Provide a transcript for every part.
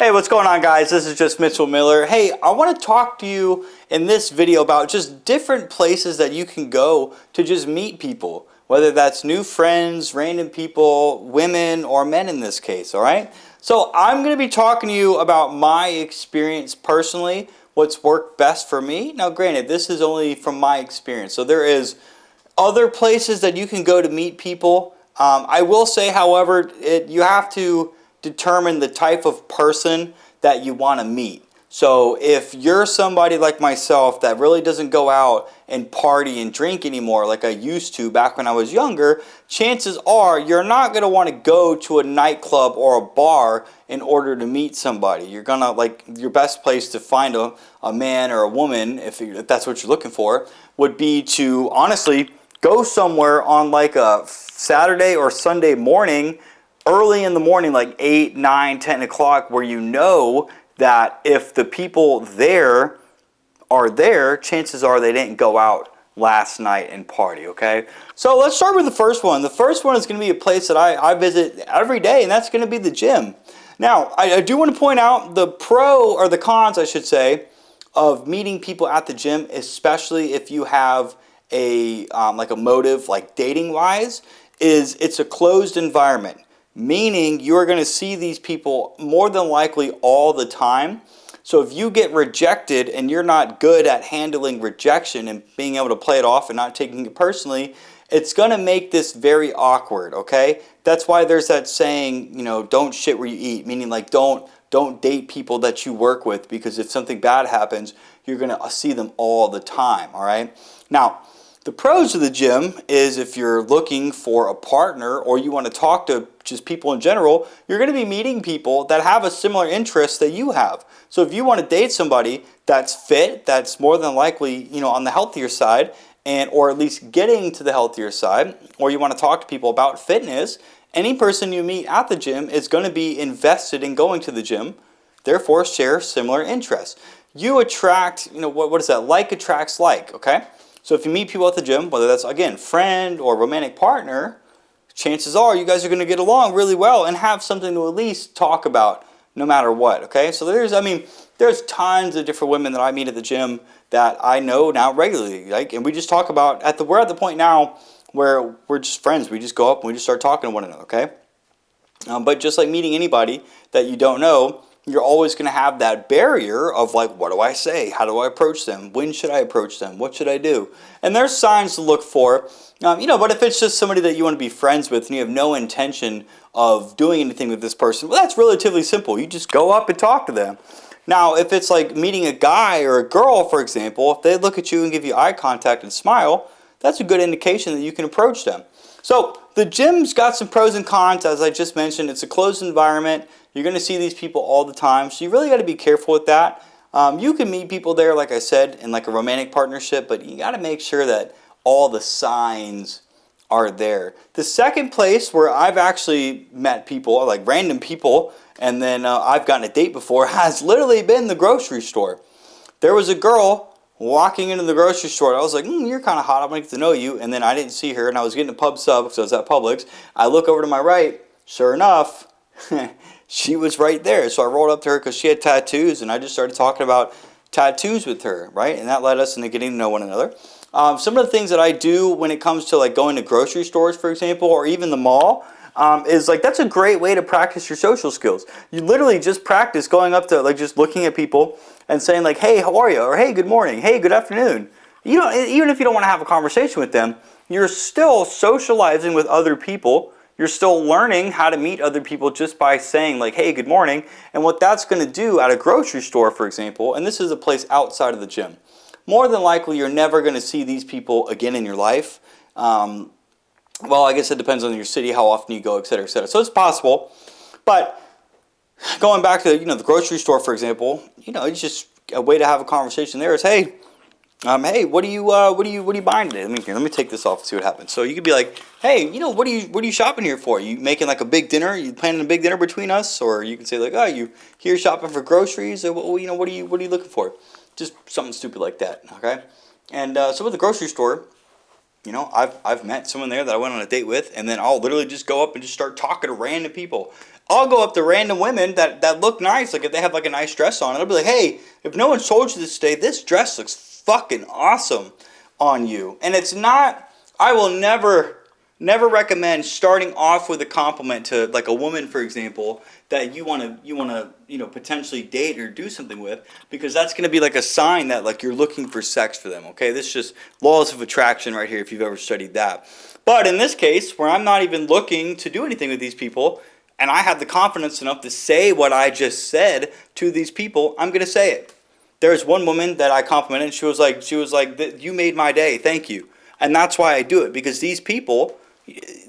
Hey, what's going on, guys? This is just Mitchell Miller. Hey, I want to talk to you in this video about just different places that you can go to just meet people, whether that's new friends, random people, women, or men in this case, all right? So I'm going to be talking to you about my experience personally, what's worked best for me. Now, granted, this is only from my experience, so there is other places that you can go to meet people. I will say, however, you have to determine the type of person that you want to meet. So if you're somebody like myself that really doesn't go out and party and drink anymore like I used to back when I was younger, chances are you're not going to want to go to a nightclub or a bar in order to meet somebody. You're going to, your best place to find a man or a woman, if that's what you're looking for, would be to honestly go somewhere on like a Saturday or Sunday morning, early in the morning, like 8, 9, 10 o'clock, where you know that if the people there are there, chances are they didn't go out last night and party, okay? So let's start with the first one. The first one is going to be a place that I visit every day, and that's going to be the gym. Now, I do want to point out the pro, or the cons, I should say, of meeting people at the gym, especially if you have a like a motive, like dating-wise, is it's a closed environment. Meaning you're going to see these people more than likely all the time. So if you get rejected and you're not good at handling rejection and being able to play it off and not taking it personally, it's going to make this very awkward, okay? That's why there's that saying, you know, don't shit where you eat, meaning like don't date people that you work with, because if something bad happens, you're going to see them all the time, all right? Now, the pros of the gym is if you're looking for a partner or you want to talk to just people in general, you're going to be meeting people that have a similar interest that you have. So if you want to date somebody that's fit, that's more than likely, you know, on the healthier side, and or at least getting to the healthier side, or you want to talk to people about fitness, any person you meet at the gym is going to be invested in going to the gym, therefore share similar interests. You attract, you know, what is that? Like attracts like, okay? So if you meet people at the gym, whether that's, again, friend or romantic partner, chances are you guys are going to get along really well and have something to at least talk about no matter what, okay? So there's tons of different women that I meet at the gym that I know now regularly, like, and we just talk about, we're at the point now where we're just friends. We just go up and we just start talking to one another, okay? But just like meeting anybody that you don't know, you're always going to have that barrier of like, what do I say? How do I approach them? When should I approach them? What should I do? And there's signs to look for, you know, but if it's just somebody that you want to be friends with and you have no intention of doing anything with this person, well, that's relatively simple. You just go up and talk to them. Now, if it's like meeting a guy or a girl, for example, if they look at you and give you eye contact and smile, that's a good indication that you can approach them. So the gym's got some pros and cons, as I just mentioned. It's a closed environment. You're going to see these people all the time, so you really got to be careful with that. You can meet people there, like I said, in like a romantic partnership, but you got to make sure that all the signs are there. The second place where I've actually met people, like random people, and then I've gotten a date before, has literally been the grocery store. There was a girl walking into the grocery store. I was like, you're kind of hot. I'm going to get to know you. And then I didn't see her, and I was getting a pub sub because I was at Publix. I look over to my right. Sure enough, she was right there. So I rolled up to her because she had tattoos, and I just started talking about tattoos with her, right? And that led us into getting to know one another. Some of the things that I do when it comes to like going to grocery stores, for example, or even the mall, is like that's a great way to practice your social skills. You literally just practice going up to like just looking at people and saying like, hey, how are you? Or hey, good morning. Hey, good afternoon. You know, even if you don't want to have a conversation with them, you're still socializing with other people. You're still learning how to meet other people just by saying like, hey, good morning. And what that's going to do at a grocery store, for example, and this is a place outside of the gym, more than likely you're never going to see these people again in your life. Well, I guess it depends on your city, how often you go, et cetera, et cetera. So it's possible. But going back to, you know, the grocery store, for example, you know, it's just a way to have a conversation there is, hey, what are you buying today? Let me take this off and see what happens. So you could be like, hey, you know, what are you shopping here for? You making like a big dinner? You planning a big dinner between us? Or you can say like, oh, you here shopping for groceries? Or you know, what are you looking for? Just something stupid like that, okay? And so with the grocery store, You know, I've met someone there that I went on a date with, and then I'll literally just go up and just start talking to random people. I'll go up to random women that look nice, like if they have like a nice dress on, I'll be like, hey, if no one's told you this today, this dress looks fucking awesome on you. And it's not, I will never recommend starting off with a compliment to like a woman, for example, that you want to potentially date or do something with, because that's going to be like a sign that like you're looking for sex for them. Okay, this is just laws of attraction right here if you've ever studied that. But in this case, where I'm not even looking to do anything with these people, and I have the confidence enough to say what I just said to these people, I'm going to say it. There's one woman that I complimented, and she was like, you made my day, thank you. And that's why I do it, because these people,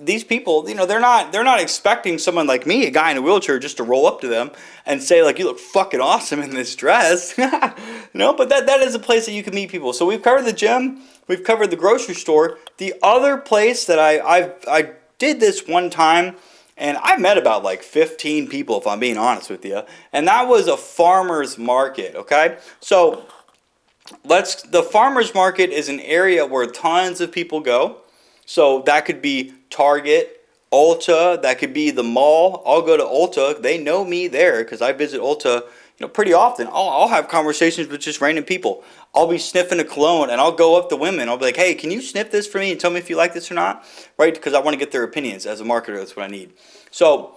they're not expecting someone like me, a guy in a wheelchair, just to roll up to them and say like, you look fucking awesome in this dress. No, but that is a place that you can meet people. So we've covered the gym, we've covered the grocery store. The other place that I did this one time, and I met about like 15 people, if I'm being honest with you, and that was a farmer's market. Okay, so the farmer's market is an area where tons of people go. So that could be Target, Ulta, that could be the mall. I'll go to Ulta. They know me there because I visit Ulta, pretty often. I'll have conversations with just random people. I'll be sniffing a cologne and I'll go up to women. I'll be like, hey, can you sniff this for me and tell me if you like this or not? Right? Because I want to get their opinions. As a marketer, that's what I need. So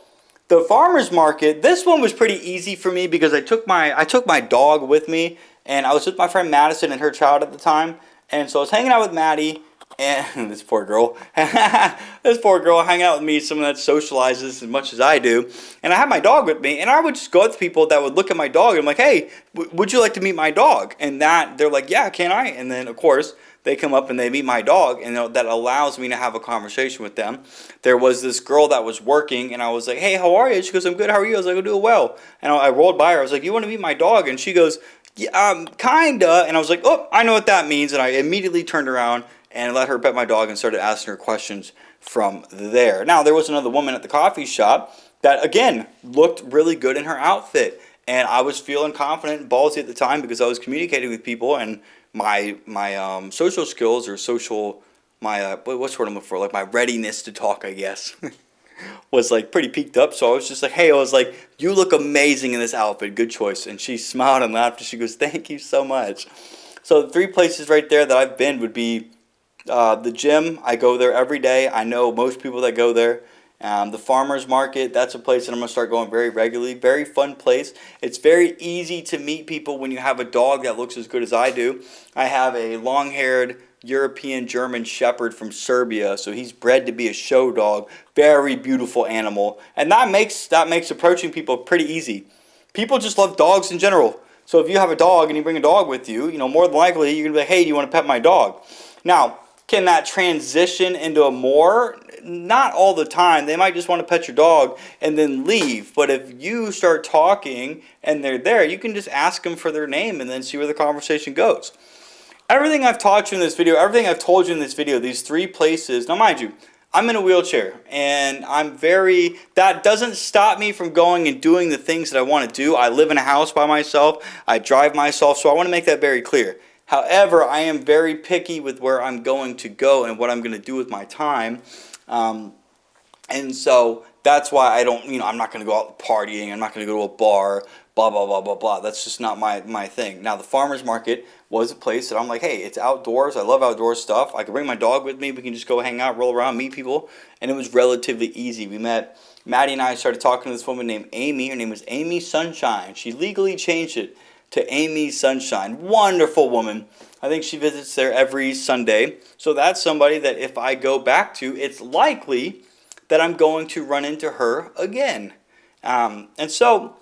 the farmer's market, this one was pretty easy for me because I took my dog with me, and I was with my friend Madison and her child at the time. And so I was hanging out with Maddie. And this poor girl hanging out with me, someone that socializes as much as I do. And I had my dog with me, and I would just go up to people that would look at my dog, and I'm like, hey, would you like to meet my dog? And they're like, yeah, can I? And then, of course, they come up and they meet my dog, and that allows me to have a conversation with them. There was this girl that was working, and I was like, hey, how are you? She goes, I'm good, how are you? I was like, I'm doing well. And I rolled by her, I was like, you want to meet my dog? And she goes, yeah, kinda. And I was like, oh, I know what that means. And I immediately turned around and let her pet my dog and started asking her questions from there. Now, there was another woman at the coffee shop that, again, looked really good in her outfit. And I was feeling confident and ballsy at the time because I was communicating with people, and my social skills, or what's the word I'm looking for? Like my readiness to talk, I guess, was like pretty peaked up. So I was just like, hey, I was like, you look amazing in this outfit. Good choice. And she smiled and laughed, and she goes, thank you so much. So the 3 places right there that I've been would be the gym. I go there every day. I know most people that go there. The farmer's market, that's a place that I'm going to start going very regularly. Very fun place. It's very easy to meet people when you have a dog that looks as good as I do. I have a long-haired European German Shepherd from Serbia, so he's bred to be a show dog. Very beautiful animal. And that makes approaching people pretty easy. People just love dogs in general. So if you have a dog and you bring a dog with you, more than likely you're going to be like, hey, do you want to pet my dog? Now, can that transition into a more? Not all the time. They might just want to pet your dog and then leave. But if you start talking and they're there, you can just ask them for their name and then see where the conversation goes. Everything I've taught you in this video, everything I've told you in this video, these 3 places, now mind you, I'm in a wheelchair, and that doesn't stop me from going and doing the things that I want to do. I live in a house by myself. I drive myself, so I want to make that very clear. However, I am very picky with where I'm going to go and what I'm going to do with my time. And so that's why I don't, I'm not going to go out partying. I'm not going to go to a bar, blah, blah, blah, blah, blah. That's just not my thing. Now, the farmer's market was a place that I'm like, hey, it's outdoors. I love outdoor stuff. I can bring my dog with me. We can just go hang out, roll around, meet people. And it was relatively easy. Maddie and I started talking to this woman named Amy. Her name was Amy Sunshine. She legally changed it to Amy Sunshine. Wonderful woman. I think she visits there every Sunday. So that's somebody that if I go back to, it's likely that I'm going to run into her again. And so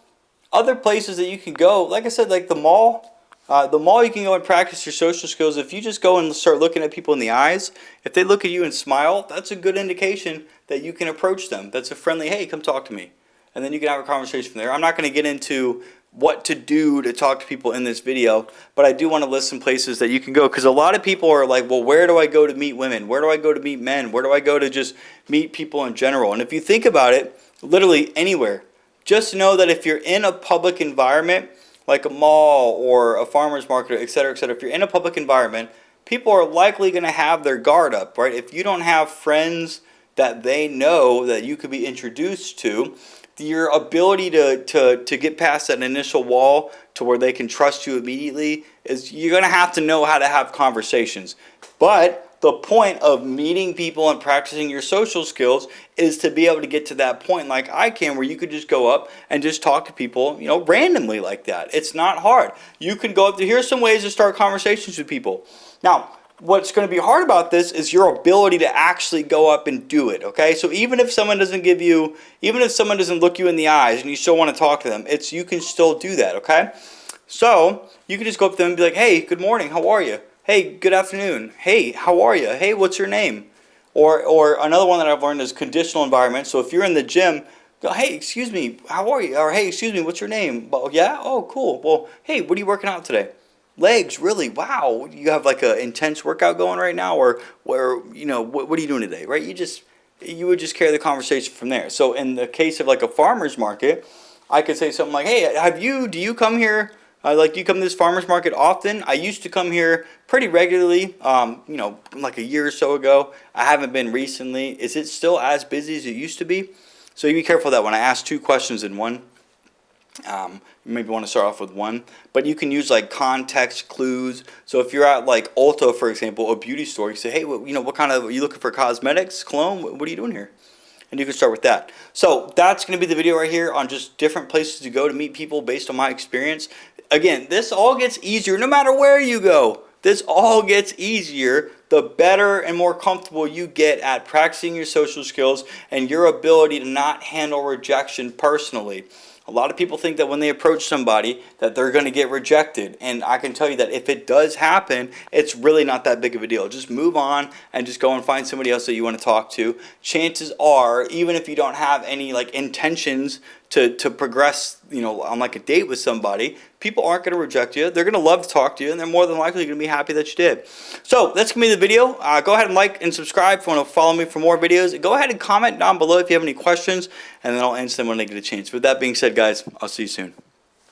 other places that you can go, like I said, like the mall. The mall, you can go and practice your social skills. If you just go and start looking at people in the eyes, if they look at you and smile, that's a good indication that you can approach them. That's a friendly, hey, come talk to me. And then you can have a conversation from there. I'm not going to get into what to do to talk to people in this video, but I do want to list some places that you can go, because a lot of people are like, well, where do I go to meet women? Where do I go to meet men? Where do I go to just meet people in general? And if you think about it, literally anywhere. Just know that if you're in a public environment, like a mall or a farmer's market, etc., if you're in a public environment, people are likely going to have their guard up, right? If you don't have friends that they know that you could be introduced to, your ability to get past that initial wall to where they can trust you immediately is you're going to have to know how to have conversations. But the point of meeting people and practicing your social skills is to be able to get to that point like I can, where you could just go up and just talk to people, randomly like that. It's not hard. You can go up to, here's some ways to start conversations with people. Now, what's going to be hard about this is your ability to actually go up and do it, okay? So even if someone doesn't look you in the eyes and you still want to talk to them, you can still do that, okay? So you can just go up to them and be like, hey, good morning, how are you? Hey, good afternoon. Hey, how are you? Hey, what's your name? Or another one that I've learned is conditional environment. So if you're in the gym, go, hey, excuse me, how are you? Or hey, excuse me, what's your name? Well, yeah, oh, cool. Well, hey, what are you working out today? Legs, really? Wow, you have like an intense workout going right now, or what are you doing today, right? You would just carry the conversation from there. So in the case of like a farmer's market, I could say something like, hey, do you come here? Do you come to this farmer's market often? I used to come here pretty regularly, like a year or so ago. I haven't been recently. Is it still as busy as it used to be? So you be careful that when I ask two questions in one, you maybe want to start off with one, but you can use like context clues. So if you're at like Ulta, for example, a beauty store, you say, hey, what kind of, are you looking for cosmetics, cologne? What are you doing here? And you can start with that. So that's going to be the video right here on just different places to go to meet people based on my experience. Again, this all gets easier no matter where you go. This all gets easier the better and more comfortable you get at practicing your social skills and your ability to not handle rejection personally. A lot of people think that when they approach somebody that they're going to get rejected. And I can tell you that if it does happen, it's really not that big of a deal. Just move on and just go and find somebody else that you want to talk to. Chances are, even if you don't have any like intentions to progress, on like a date with somebody, people aren't going to reject you. They're going to love to talk to you, and they're more than likely going to be happy that you did. So that's going to be the video. Go ahead and like and subscribe if you want to follow me for more videos. Go ahead and comment down below if you have any questions, and then I'll answer them when I get a chance. With that being said, guys, I'll see you soon.